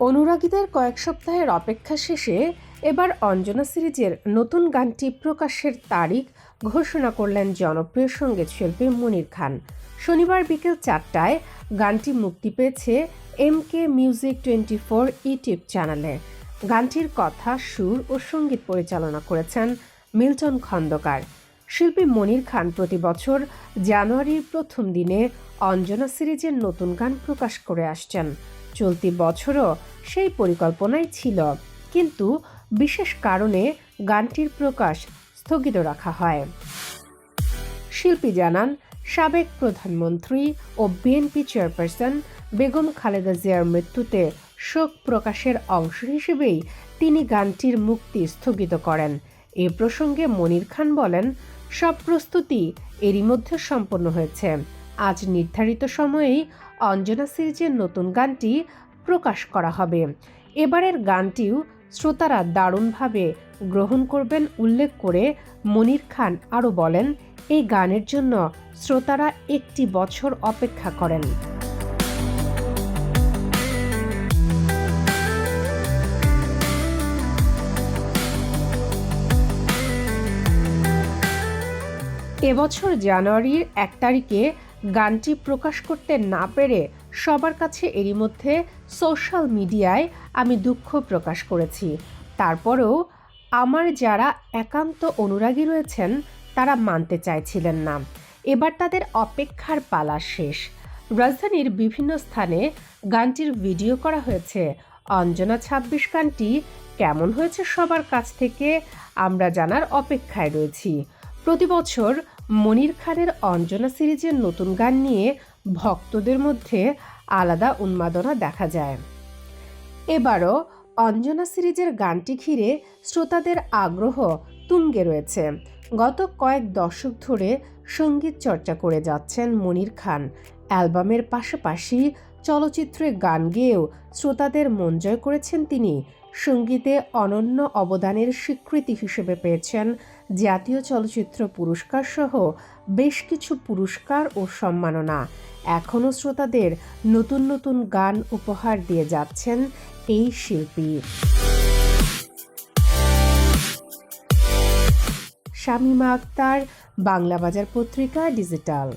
অনুরাগীদের কয়েক সপ্তাহের অপেক্ষা শেষে এবার অঞ্জনা সিরিজের নতুন গানটি প্রকাশের তারিখ ঘোষণা করলেন জনপ্রিয় সঙ্গীত শিল্পী মনির খান। শনিবার বিকেল 4টায় গানটি মুক্তি পেয়েছে MK Music 24 ইউটিউব চ্যানেলে। গানটির কথা, সুর ও সঙ্গীত পরিচালনা করেছেন মিল্টন খন্দকার। শিল্পী মনির খান প্রতি বছর জানুয়ারির প্রথম দিনে অঞ্জনা সিরিজের নতুন গান প্রকাশ করে আসছেন। চলতি বছরও সেই পরিকল্পনাই ছিল, কিন্তু বিশেষ কারণে গানটির প্রকাশ স্থগিত রাখা হয়। শিল্পী জানান, সাবেক প্রধানমন্ত্রী ও বিএনপি চেয়ারপারসন বেগম খালেদা জিয়ার মৃত্যুতে শোক প্রকাশের অংশ হিসেবেই তিনি গানটির মুক্তি স্থগিত করেন। এ প্রসঙ্গে মনির খান বলেন, সব প্রস্তুতি এরই মধ্যে সম্পন্ন হয়েছে। আজ নির্ধারিত সময়েই অঞ্জনা সিরিজের নতুন গানটি প্রকাশ করা হবে। এবারের গানটিও শ্রোতারা দারুণভাবে গ্রহণ করবেন উল্লেখ করে মনির খান আরও বলেন, এই গানের জন্য শ্রোতারা 1 বছর অপেক্ষা করেন। এবছর জানুয়ারির 1 তারিখে গানটি প্রকাশ করতে না পেরে সবার কাছে এরই মধ্যে সোশ্যাল মিডিয়ায় আমি দুঃখ প্রকাশ করেছি। তারপরেও আমার যারা একান্ত অনুরাগী রয়েছেন তারা মানতে চাইছিলেন না। এবার তাদের অপেক্ষার পালা শেষ। রাজধানীর বিভিন্ন স্থানে গানটির ভিডিও করা হয়েছে। অঞ্জনা 26 গানটি কেমন হয়েছে সবার কাছ থেকে আমরা জানার অপেক্ষায় রয়েছি। প্রতি বছর মনির খানের অঞ্জনা সিরিজের নতুন গান নিয়ে ভক্তদের মধ্যে আলাদা উন্মাদনা দেখা যায়। এবারও অঞ্জনা সিরিজের গানটি ঘিরে শ্রোতাদের আগ্রহ তুঙ্গে রয়েছে। গত কয়েক দশক ধরে সঙ্গীত চর্চা করে যাচ্ছেন মনির খান। অ্যালবামের পাশাপাশি চলচ্চিত্রে গান গেয়েও শ্রোতাদের মন জয় করেছেন তিনি। সঙ্গীতে অনন্য অবদানের স্বীকৃতি হিসেবে পেয়েছেন জাতীয় চলচ্চিত্র পুরস্কার সহ বেশ কিছু পুরস্কার ও সম্মাননা। এখনও শ্রোতাদের নতুন নতুন গান উপহার দিয়ে যাচ্ছেন এই শিল্পী। শামীমা আক্তার, বাংলা বাজার পত্রিকা, ডিজিটাল।